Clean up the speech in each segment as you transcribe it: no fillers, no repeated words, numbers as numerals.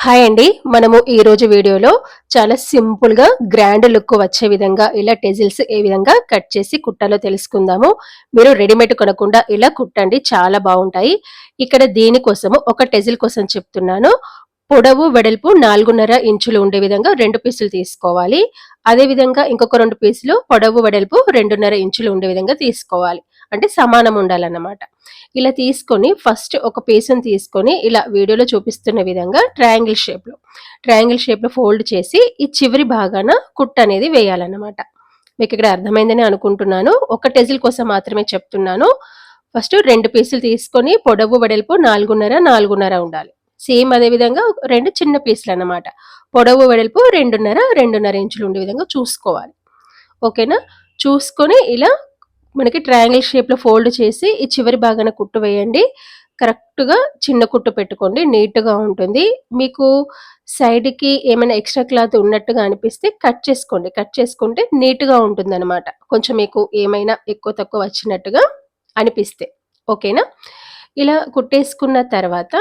Hi అండి. మనము ఈ రోజు వీడియోలో చాలా సింపుల్ గా గ్రాండ్ లుక్ వచ్చే విధంగా ఇలా టెజిల్స్ ఏ విధంగా కట్ చేసి కుట్టాలో తెలుసుకుందాము. మీరు రెడీమేడ్ కొనకుండా ఇలా కుట్టండి, చాలా బాగుంటాయి. ఇక్కడ దీనికోసము ఒక టెజిల్ కోసం చెప్తున్నాను. పొడవు వెడల్పు 4.5 ఇంచులు ఉండే విధంగా 2 పీసులు తీసుకోవాలి. అదే విధంగా ఇంకొక 2 పీసులు పొడవు వెడల్పు 2.5 ఇంచులు ఉండే విధంగా తీసుకోవాలి. అంటే సమానం ఉండాలన్నమాట. ఇలా తీసుకొని ఫస్ట్ ఒక పీసుని తీసుకొని ఇలా వీడియోలో చూపిస్తున్న విధంగా ట్రయాంగిల్ షేప్లో ఫోల్డ్ చేసి ఈ చివరి భాగాన కుట్టు అనేది వేయాలన్నమాట. మీకు ఇక్కడ అర్థమైందని అనుకుంటున్నాను. ఒక టెజిల్ కోసం మాత్రమే చెప్తున్నాను. ఫస్ట్ 2 పీసులు తీసుకొని పొడవు వెడల్పు 4.5 ఉండాలి. సేమ్ అదే విధంగా 2 చిన్న పీసులు అన్నమాట. పొడవు వెడల్పు 2.5 ఇంచులు ఉండే విధంగా చూసుకోవాలి. ఓకేనా? చూసుకొని ఇలా మనకి ట్రయాంగిల్ షేప్లో ఫోల్డ్ చేసి ఈ చివరి భాగాన కుట్టు వేయండి. కరెక్ట్గా చిన్న కుట్టు పెట్టుకోండి, నీట్గా ఉంటుంది. మీకు సైడ్కి ఏమైనా ఎక్స్ట్రా క్లాత్ ఉన్నట్టుగా అనిపిస్తే కట్ చేసుకోండి. కట్ చేసుకుంటే నీట్గా ఉంటుంది అనమాట. కొంచెం మీకు ఏమైనా ఎక్కువ తక్కువ వచ్చినట్టుగా అనిపిస్తే. ఓకేనా? ఇలా కుట్టేసుకున్న తర్వాత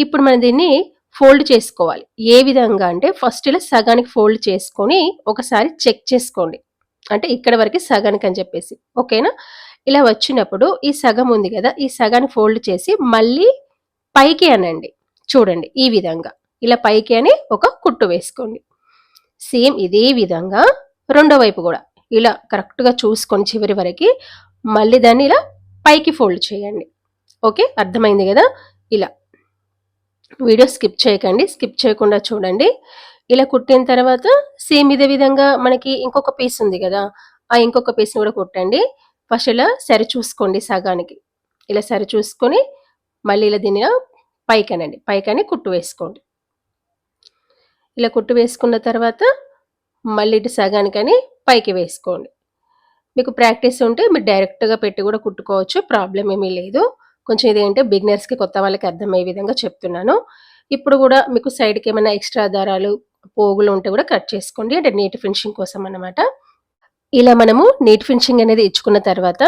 ఇప్పుడు మనం దీన్ని ఫోల్డ్ చేసుకోవాలి. ఏ విధంగా అంటే ఫస్ట్ ఇలా సగానికి ఫోల్డ్ చేసుకొని ఒకసారి చెక్ చేసుకోండి. అంటే ఇక్కడ వరకు సగానికి అని చెప్పేసి. ఓకేనా? ఇలా వచ్చినప్పుడు ఈ సగం ఉంది కదా, ఈ సగాన్ని ఫోల్డ్ చేసి మళ్ళీ పైకి అనండి. చూడండి ఈ విధంగా ఇలా పైకి అని ఒక కుట్టు వేసుకోండి. సేమ్ ఇదే విధంగా రెండో వైపు కూడా ఇలా కరెక్ట్గా చూసుకొని చివరి వరకు మళ్ళీ దాన్ని ఇలా పైకి ఫోల్డ్ చేయండి. ఓకే, అర్థమైంది కదా? ఇలా వీడియో స్కిప్ చేయకండి, స్కిప్ చేయకుండా చూడండి. ఇలా కుట్టిన తర్వాత సేమ్ ఇదే విధంగా మనకి ఇంకొక పీస్ ఉంది కదా, ఆ ఇంకొక పీస్ని కూడా కుట్టండి. ఫస్ట్ ఇలా సరి చూసుకోండి సగానికి. ఇలా సరి చూసుకొని మళ్ళీ ఇలా దీన్ని పైకనండి, పైకని కుట్టు వేసుకోండి. ఇలా కుట్టు వేసుకున్న తర్వాత మళ్ళీ ఇటు సగానికని పైకి వేసుకోండి. మీకు ప్రాక్టీస్ ఉంటే మీరు డైరెక్ట్గా పెట్టి కూడా కుట్టుకోవచ్చు, ప్రాబ్లం ఏమీ లేదు. కొంచెం ఇదేంటే బిగినర్స్కి, కొత్త వాళ్ళకి అర్థమయ్యే విధంగా చెప్తున్నాను. ఇప్పుడు కూడా మీకు సైడ్కి ఏమైనా ఎక్స్ట్రా దారాలు పోగులు ఉంటే కూడా కట్ చేసుకోండి, అంటే నీట్ ఫినిషింగ్ కోసం అన్నమాట. ఇలా మనము నీట్ ఫినిషింగ్ అనేది ఇచ్చుకున్న తర్వాత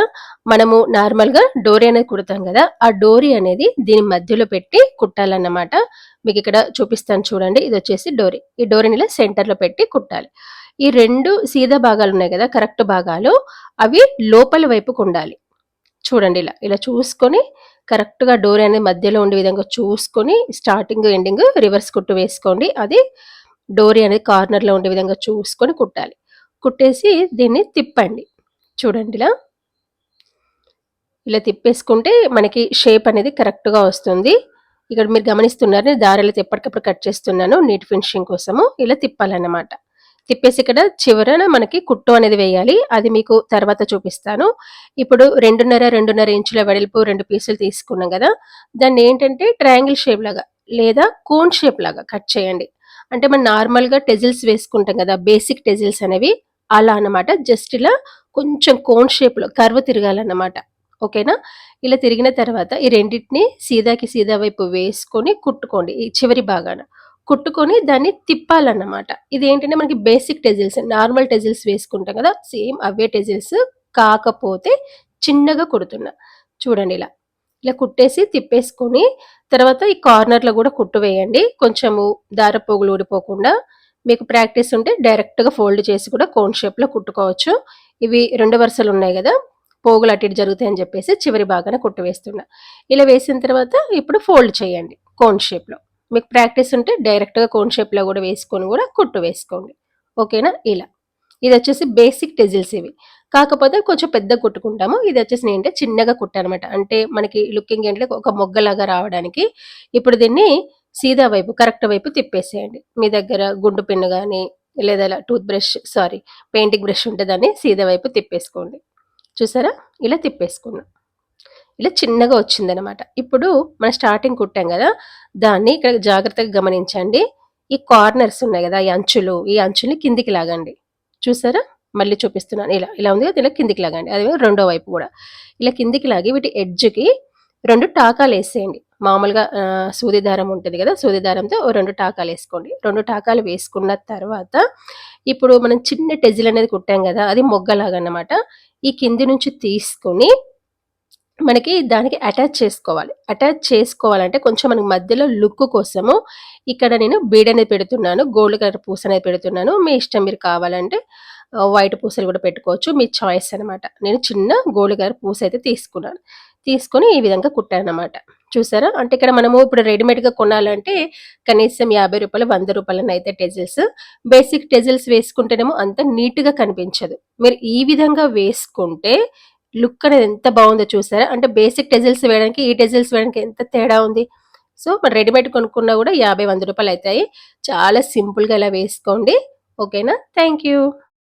మనము నార్మల్గా డోరీ అనేది కుడతాం కదా, ఆ డోరీ అనేది దీని మధ్యలో పెట్టి కుట్టాలన్నమాట. మీకు ఇక్కడ చూపిస్తాను చూడండి. ఇది వచ్చేసి డోరీ. ఈ డోరీని ఇలా సెంటర్లో పెట్టి కుట్టాలి. ఈ 2 సీదా భాగాలు ఉన్నాయి కదా, కరెక్ట్ భాగాలు, అవి లోపల వైపుకు ఉండాలి. చూడండి ఇలా ఇలా చూసుకొని కరెక్ట్గా డోరీ అనేది మధ్యలో ఉండే విధంగా చూసుకొని స్టార్టింగ్ ఎండింగ్ రివర్స్ కుట్టు వేసుకోండి. అది డోరీ అనేది కార్నర్లో ఉండే విధంగా చూసుకొని కుట్టాలి. కుట్టేసి దీన్ని తిప్పండి. చూడండి ఇలా ఇలా తిప్పేసుకుంటే మనకి షేప్ అనేది కరెక్ట్గా వస్తుంది. ఇక్కడ మీరు గమనిస్తున్నారు, నేను దారాలు ఎప్పటికప్పుడు కట్ చేస్తున్నాను నీట్ ఫినిషింగ్ కోసము. ఇలా తిప్పాలన్నమాట. తిప్పేసి ఇక్కడ చివరన మనకి కుట్టు అనేది వేయాలి. అది మీకు తర్వాత చూపిస్తాను. ఇప్పుడు 2.5 ఇంచుల వెడల్పు 2 పీసులు తీసుకున్నాం కదా, దాన్ని ఏంటంటే ట్రయాంగిల్ షేప్ లాగా లేదా కోన్ షేప్ లాగా కట్ చేయండి. అంటే మనం నార్మల్గా టెజిల్స్ వేసుకుంటాం కదా, బేసిక్ టెజిల్స్ అనేవి, అలా అన్నమాట. జస్ట్ ఇలా కొంచెం కోన్ షేప్లో కర్వ్ తిరగాలన్నమాట. ఓకేనా? ఇలా తిరిగిన తర్వాత ఈ రెండింటిని సీదా వైపు వేసుకొని కుట్టుకోండి. ఈ చివరి భాగాన కుట్టుకొని దాన్ని తిప్పాలన్నమాట. ఇది ఏంటంటే మనకి బేసిక్ టెజిల్స్, నార్మల్ టెజిల్స్ వేసుకుంటాం కదా, సేమ్ అవే టెజిల్స్, కాకపోతే చిన్నగా కుడుతున్నా. చూడండి ఇలా ఇలా కుట్టేసి తిప్పేసుకొని తర్వాత ఈ కార్నర్లో కూడా కుట్టు వేయండి, కొంచెము దారపోగులు ఊడిపోకుండా. మీకు ప్రాక్టీస్ ఉంటే డైరెక్ట్గా ఫోల్డ్ చేసి కూడా కోన్ షేప్లో కుట్టుకోవచ్చు. ఇవి 2 వరుసలు ఉన్నాయి కదా, పోగులు అటు ఇటు జరుగుతాయని చెప్పేసి చివరి భాగాన కుట్టు వేస్తున్నా. ఇలా వేసిన తర్వాత ఇప్పుడు ఫోల్డ్ చేయండి కోన్ షేప్లో. మీకు ప్రాక్టీస్ ఉంటే డైరెక్ట్గా కోన్ షేప్లో కూడా వేసుకొని కూడా కుట్టు వేసుకోండి. ఓకేనా? ఇలా ఇది వచ్చేసి బేసిక్ టెజిల్స్ ఇవి, కాకపోతే కొంచెం పెద్ద కుట్టుకుంటాము. ఇది వచ్చేసి నేనంటే చిన్నగా కుట్టానమాట, అంటే మనకి లుకింగ్ ఏంటంటే ఒక మొగ్గలాగా రావడానికి. ఇప్పుడు దీన్ని సీదా వైపు కరెక్ట్ వైపు తిప్పేసేయండి. మీ దగ్గర గుండు పిన్ను కానీ లేదా పెయింటింగ్ బ్రష్ ఉంటే దాన్ని సీదా వైపు తిప్పేసుకోండి. చూసారా? ఇలా తిప్పేసుకున్నాం. ఇలా చిన్నగా వచ్చిందనమాట. ఇప్పుడు మనం స్టార్టింగ్ కుట్టాం కదా, దాన్ని ఇక్కడ జాగ్రత్తగా గమనించండి. ఈ కార్నర్స్ ఉన్నాయి కదా, ఈ అంచుల్ని కిందికి లాగండి. చూసారా? మళ్ళీ చూపిస్తున్నాను. ఇలా ఇలా ఉంది కదా, ఇలా కిందికి లాగండి. అదే రెండో వైపు కూడా ఇలా కిందికి లాగి వీటి ఎడ్జ్కి 2 టాకాలు వేసేయండి. మామూలుగా సూది దారం ఉంటుంది కదా, సూది దారంతో 2 టాకాలు వేసుకోండి. 2 టాకాలు వేసుకున్న తర్వాత ఇప్పుడు మనం చిన్న టెజిల్ అనేది కుట్టాం కదా, అది మొగ్గలాగా అన్నమాట. ఈ కింది నుంచి తీసుకొని మనకి దానికి అటాచ్ చేసుకోవాలి. అటాచ్ చేసుకోవాలంటే కొంచెం మనకి మధ్యలో లుక్ కోసము ఇక్కడ నేను బీడ్ అనేది పెడుతున్నాను. గోల్డ్ కలర్ పూస అనేది పెడుతున్నాను. మీ ఇష్టం, మీరు కావాలంటే వైట్ పూసలు కూడా పెట్టుకోవచ్చు. మీ చాయిస్ అనమాట. నేను చిన్న గోల్డ్ కలర్ పూస అయితే తీసుకున్నాను. తీసుకొని ఈ విధంగా కుట్టాననమాట. చూసారా? అంటే ఇక్కడ మనము ఇప్పుడు రెడీమేడ్‌గా కొనాలంటే కనీసం రూ. 50, రూ. 100 అయితే టెజిల్స్. బేసిక్ టెజిల్స్ వేసుకుంటేనేమో అంత నీట్‌గా కనిపించదు. మీరు ఈ విధంగా వేసుకుంటే లుక్ అనేది ఎంత బాగుందో చూసారా? అంటే బేసిక్ టెజిల్స్ వేయడానికి, ఈ టెజిల్స్ వేయడానికి ఎంత తేడా ఉంది. సో మరి రెడీమేడ్ కొనుక్కున్నా కూడా రూ. 50, 100 అవుతాయి. చాలా సింపుల్‌గా ఇలా వేసుకోండి. ఓకేనా? Thank you.